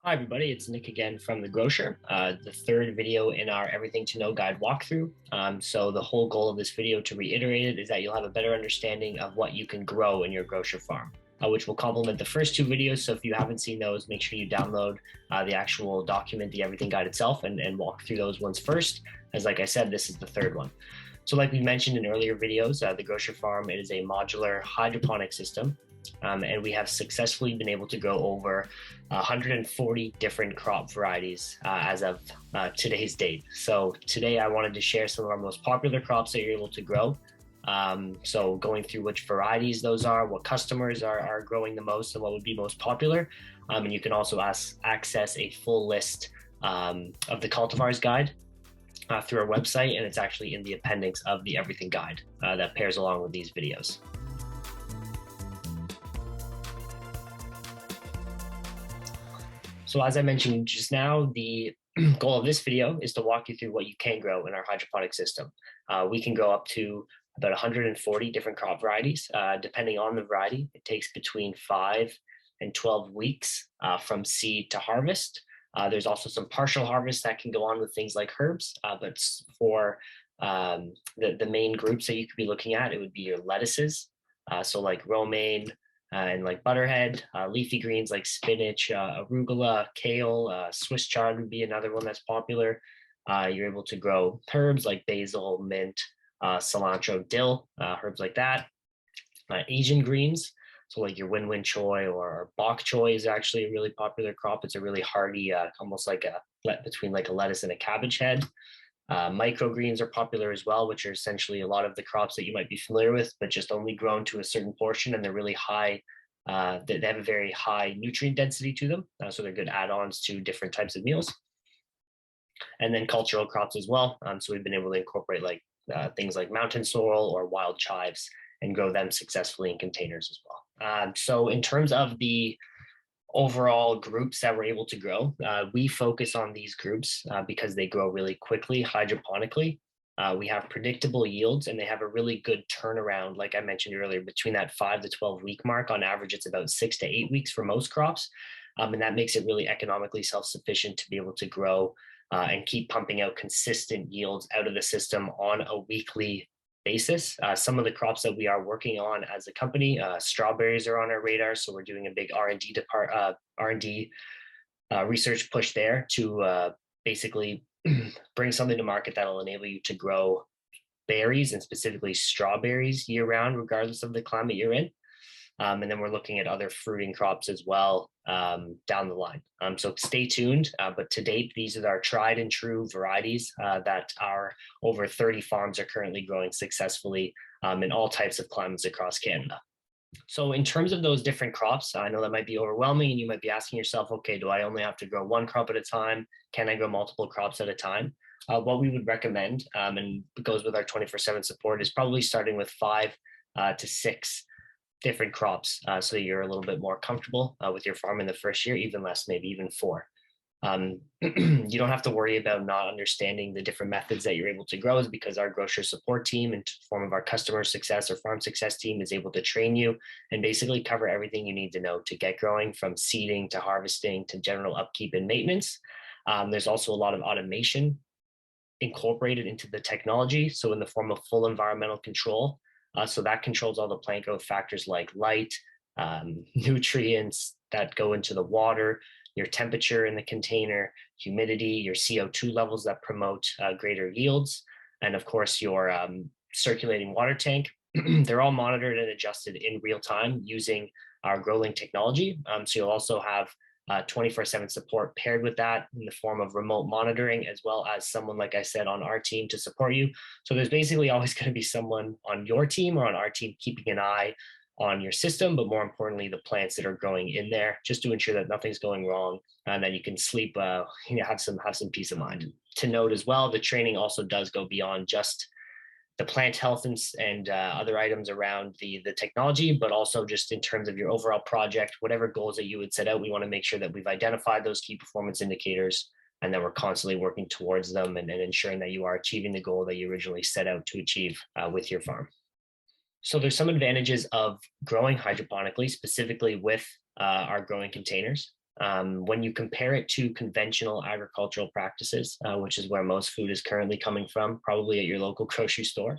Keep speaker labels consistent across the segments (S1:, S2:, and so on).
S1: Hi everybody, it's Nick again from the Growcer, the third video in our Everything to Know guide walkthrough. So the whole goal of this video, to reiterate it, is that you'll have a better understanding of what you can grow in your grocer farm, which will complement the first two videos. So if you haven't seen those, make sure you download the actual document, the Everything Guide itself, and walk through those ones first. As like I said, this is the third one. So like we mentioned in earlier videos, the Grocer Farm is a modular hydroponic system. And we have successfully been able to grow over 140 different crop varieties as of today's date. So today I wanted to share some of our most popular crops that you're able to grow. So going through which varieties those are, what customers are growing the most, and what would be most popular. And you can also access a full list of the cultivars guide through our website, and it's actually in the appendix of the Everything Guide that pairs along with these videos. So as I mentioned just now, the goal of this video is to walk you through what you can grow in our hydroponic system. We can grow up to about 140 different crop varieties. Depending on the variety, it takes between 5 and 12 weeks from seed to harvest. There's also some partial harvest that can go on with things like herbs, but for the main groups that you could be looking at, it would be your lettuces, so like romaine, and like butterhead, leafy greens like spinach, arugula, kale, Swiss chard would be another one that's popular. You're able to grow herbs like basil, mint, cilantro, dill, herbs like that. Asian greens, so like your win-win choy or bok choy is actually a really popular crop. It's a really hardy, almost like between like a lettuce and a cabbage head. Microgreens are popular as well, which are essentially a lot of the crops that you might be familiar with, but just only grown to a certain portion, and they're really high. They have a very high nutrient density to them, so they're good add-ons to different types of meals. And then cultural crops as well. So we've been able to incorporate like things like mountain sorrel or wild chives and grow them successfully in containers as well. So in terms of the overall groups that we're able to grow, we focus on these groups because they grow really quickly hydroponically. We have predictable yields, and they have a really good turnaround, like I mentioned earlier, between that 5 to 12 week mark. On average, it's about 6 to 8 weeks for most crops. And that makes it really economically self-sufficient to be able to grow and keep pumping out consistent yields out of the system on a weekly basis. Some of the crops that we are working on as a company, strawberries are on our radar, so we're doing a big R&D research push there to basically bring something to market that'll enable you to grow berries, and specifically strawberries, year round, regardless of the climate you're in. And then we're looking at other fruiting crops as well down the line. So stay tuned. But to date, these are our tried and true varieties that our over 30 farms are currently growing successfully in all types of climates across Canada. So in terms of those different crops, I know that might be overwhelming, and you might be asking yourself, okay, do I only have to grow one crop at a time? Can I grow multiple crops at a time? What we would recommend, and it goes with our 24/7 support, is probably starting with 5 to 6 different crops, so you're a little bit more comfortable with your farm in the first year, even less, maybe even 4. You don't have to worry about not understanding the different methods that you're able to grow, is because our grocer support team, in form of our customer success or farm success team, is able to train you and basically cover everything you need to know to get growing, from seeding to harvesting to general upkeep and maintenance. There's also a lot of automation incorporated into the technology, so in the form of full environmental control. So that controls all the plant growth factors like light, nutrients that go into the water, your temperature in the container, humidity, your CO2 levels that promote greater yields, and of course your circulating water tank. They're all monitored and adjusted in real time using our GrowLink technology. So you'll also have 24/7 support paired with that in the form of remote monitoring, as well as someone, like I said, on our team to support you. So there's basically always going to be someone on your team or on our team keeping an eye on your system, but more importantly, the plants that are growing in there, just to ensure that nothing's going wrong and that you can sleep, have some peace of mind. To note as well, the training also does go beyond just the plant health and other items around the technology, but also just in terms of your overall project, whatever goals that you would set out, we want to make sure that we've identified those key performance indicators, and that we're constantly working towards them and ensuring that you are achieving the goal that you originally set out to achieve with your farm. So there's some advantages of growing hydroponically, specifically with our growing containers. When you compare it to conventional agricultural practices, which is where most food is currently coming from, probably at your local grocery store,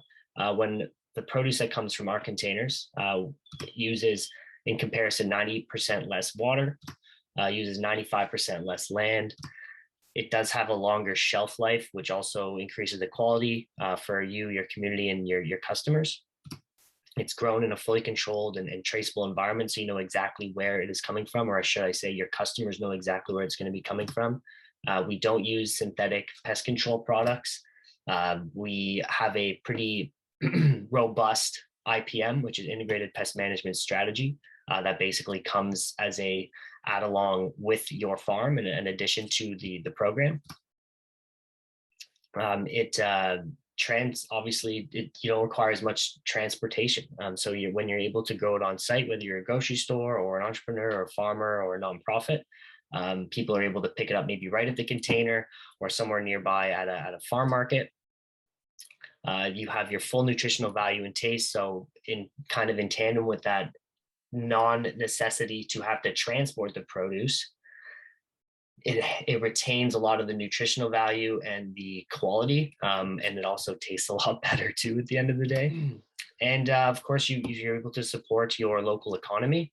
S1: when the produce that comes from our containers uses, in comparison, 90% less water, uses 95% less land. It does have a longer shelf life, which also increases the quality for you, your community, and your customers. It's grown in a fully controlled and traceable environment, so you know exactly where it is coming from, or should I say your customers know exactly where it's going to be coming from. We don't use synthetic pest control products. We have a pretty robust IPM, which is integrated pest management strategy, that basically comes as a add along with your farm in addition to the program. Obviously you don't require as much transportation. So when you're able to grow it on site, whether you're a grocery store or an entrepreneur or a farmer or a nonprofit, people are able to pick it up maybe right at the container or somewhere nearby at a farm market. You have your full nutritional value and taste. So in tandem with that non-necessity to have to transport the produce, it retains a lot of the nutritional value and the quality, and it also tastes a lot better too at the end of the day. And of course, you're able to support your local economy.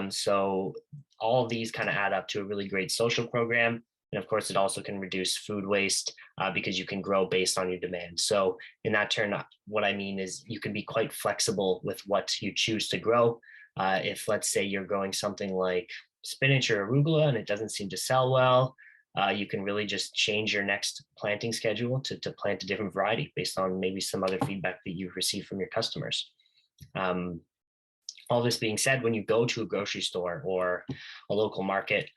S1: So all of these kind of add up to a really great social program. And of course, it also can reduce food waste because you can grow based on your demand. So in that turn, what I mean is you can be quite flexible with what you choose to grow. If let's say you're growing something like spinach or arugula and it doesn't seem to sell well, you can really just change your next planting schedule to plant a different variety based on maybe some other feedback that you've received from your customers. All this being said, when you go to a grocery store or a local market,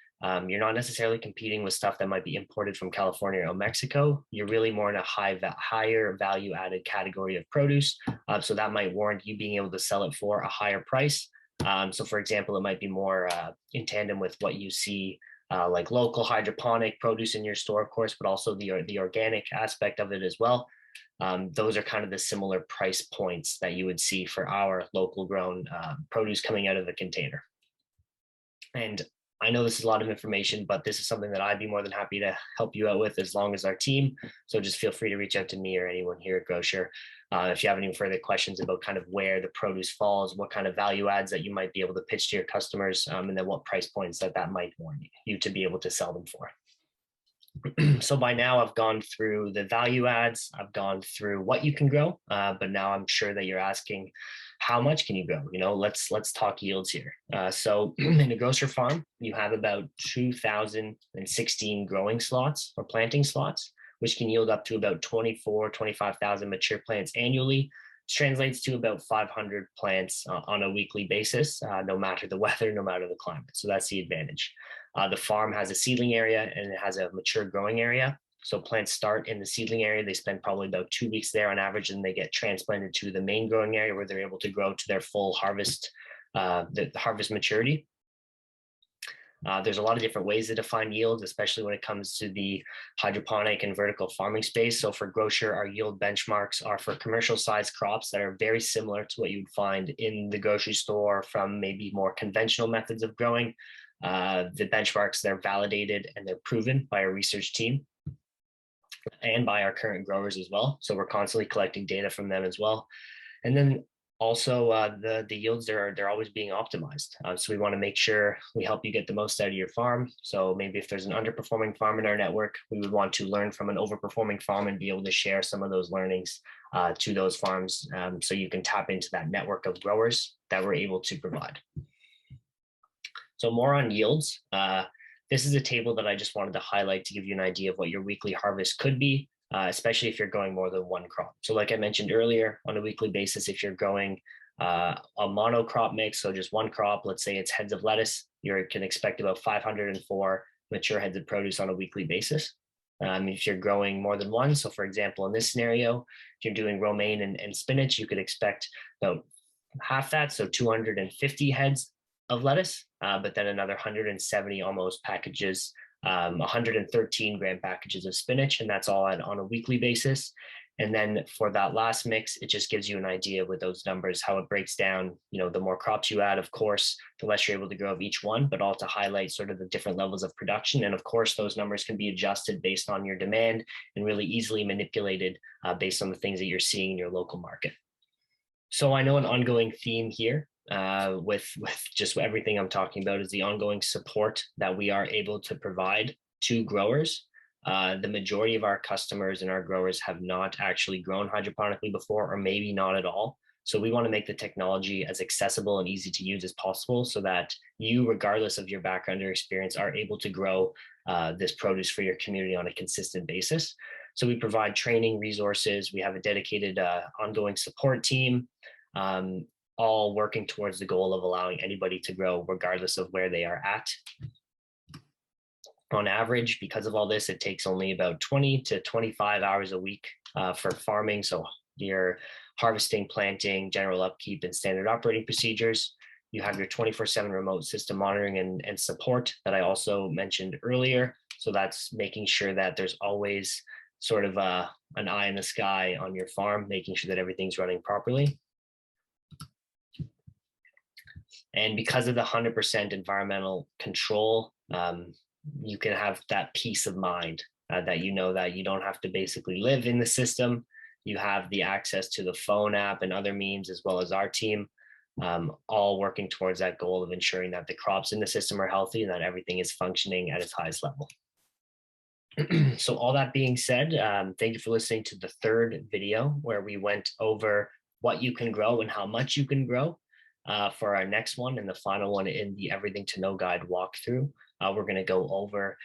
S1: you're not necessarily competing with stuff that might be imported from California or Mexico. You're really more in a higher value added category of produce. So that might warrant you being able to sell it for a higher price. So for example, it might be more in tandem with what you see like local hydroponic produce in your store, of course, but also the organic aspect of it as well. Those are kind of the similar price points that you would see for our local grown produce coming out of the container. And I know this is a lot of information, but this is something that I'd be more than happy to help you out with as long as our team. So just feel free to reach out to me or anyone here at Growcer. If you have any further questions about kind of where the produce falls, what kind of value adds that you might be able to pitch to your customers, and then what price points that might warrant you to be able to sell them for. So by now I've gone through the value adds, I've gone through what you can grow, but now I'm sure that you're asking, how much can you grow? Let's talk yields here. So in a Growcer farm, you have about 2,016 growing slots or planting slots, which can yield up to about 25,000 mature plants annually, which translates to about 500 plants on a weekly basis, no matter the weather, no matter the climate. So that's the advantage. The farm has a seedling area and it has a mature growing area. So plants start in the seedling area. They spend probably about 2 weeks there on average, and they get transplanted to the main growing area where they're able to grow to their full harvest, the harvest maturity. There's a lot of different ways to define yields, especially when it comes to the hydroponic and vertical farming space. So for Growcer, our yield benchmarks are for commercial size crops that are very similar to what you'd find in the grocery store from maybe more conventional methods of growing. The benchmarks, they're validated and they're proven by our research team and by our current growers as well. So we're constantly collecting data from them as well. And then also the yields, they're always being optimized. So we want to make sure we help you get the most out of your farm. So maybe if there's an underperforming farm in our network, we would want to learn from an overperforming farm and be able to share some of those learnings to those farms, so you can tap into that network of growers that we're able to provide. So more on yields. This is a table that I just wanted to highlight to give you an idea of what your weekly harvest could be, especially if you're growing more than one crop. So like I mentioned earlier, on a weekly basis, if you're growing a monocrop mix, so just one crop, let's say it's heads of lettuce, you can expect about 504 mature heads of produce on a weekly basis. If you're growing more than one, so for example, in this scenario, if you're doing romaine and spinach, you could expect about half that, so 250 heads of lettuce, but then another 170 almost packages, 113 gram packages of spinach, and that's all on a weekly basis. And then for that last mix, it just gives you an idea with those numbers, how it breaks down. The more crops you add, of course, the less you're able to grow of each one, but all to highlight sort of the different levels of production. And of course, those numbers can be adjusted based on your demand and really easily manipulated based on the things that you're seeing in your local market. So I know an ongoing theme here with just everything I'm talking about is the ongoing support that we are able to provide to growers. The majority of our customers and our growers have not actually grown hydroponically before, or maybe not at all. So we want to make the technology as accessible and easy to use as possible so that you, regardless of your background or experience, are able to grow this produce for your community on a consistent basis. So we provide training resources. We have a dedicated ongoing support team, all working towards the goal of allowing anybody to grow regardless of where they are at. On average, because of all this, it takes only about 20 to 25 hours a week for farming. So your harvesting, planting, general upkeep, and standard operating procedures. You have your 24/7 remote system monitoring and support that I also mentioned earlier. So that's making sure that there's always sort of an eye in the sky on your farm, making sure that everything's running properly. And because of the 100% environmental control, you can have that peace of mind that you know that you don't have to basically live in the system. You have the access to the phone app and other means, as well as our team, all working towards that goal of ensuring that the crops in the system are healthy and that everything is functioning at its highest level. So all that being said, thank you for listening to the third video where we went over what you can grow and how much you can grow. For our next one and the final one in the Everything to Know guide walkthrough, we're going to go over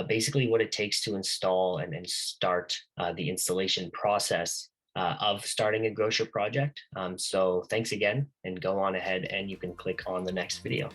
S1: basically what it takes to install and start the installation process of starting a Growcer project. So thanks again, and go on ahead and you can click on the next video.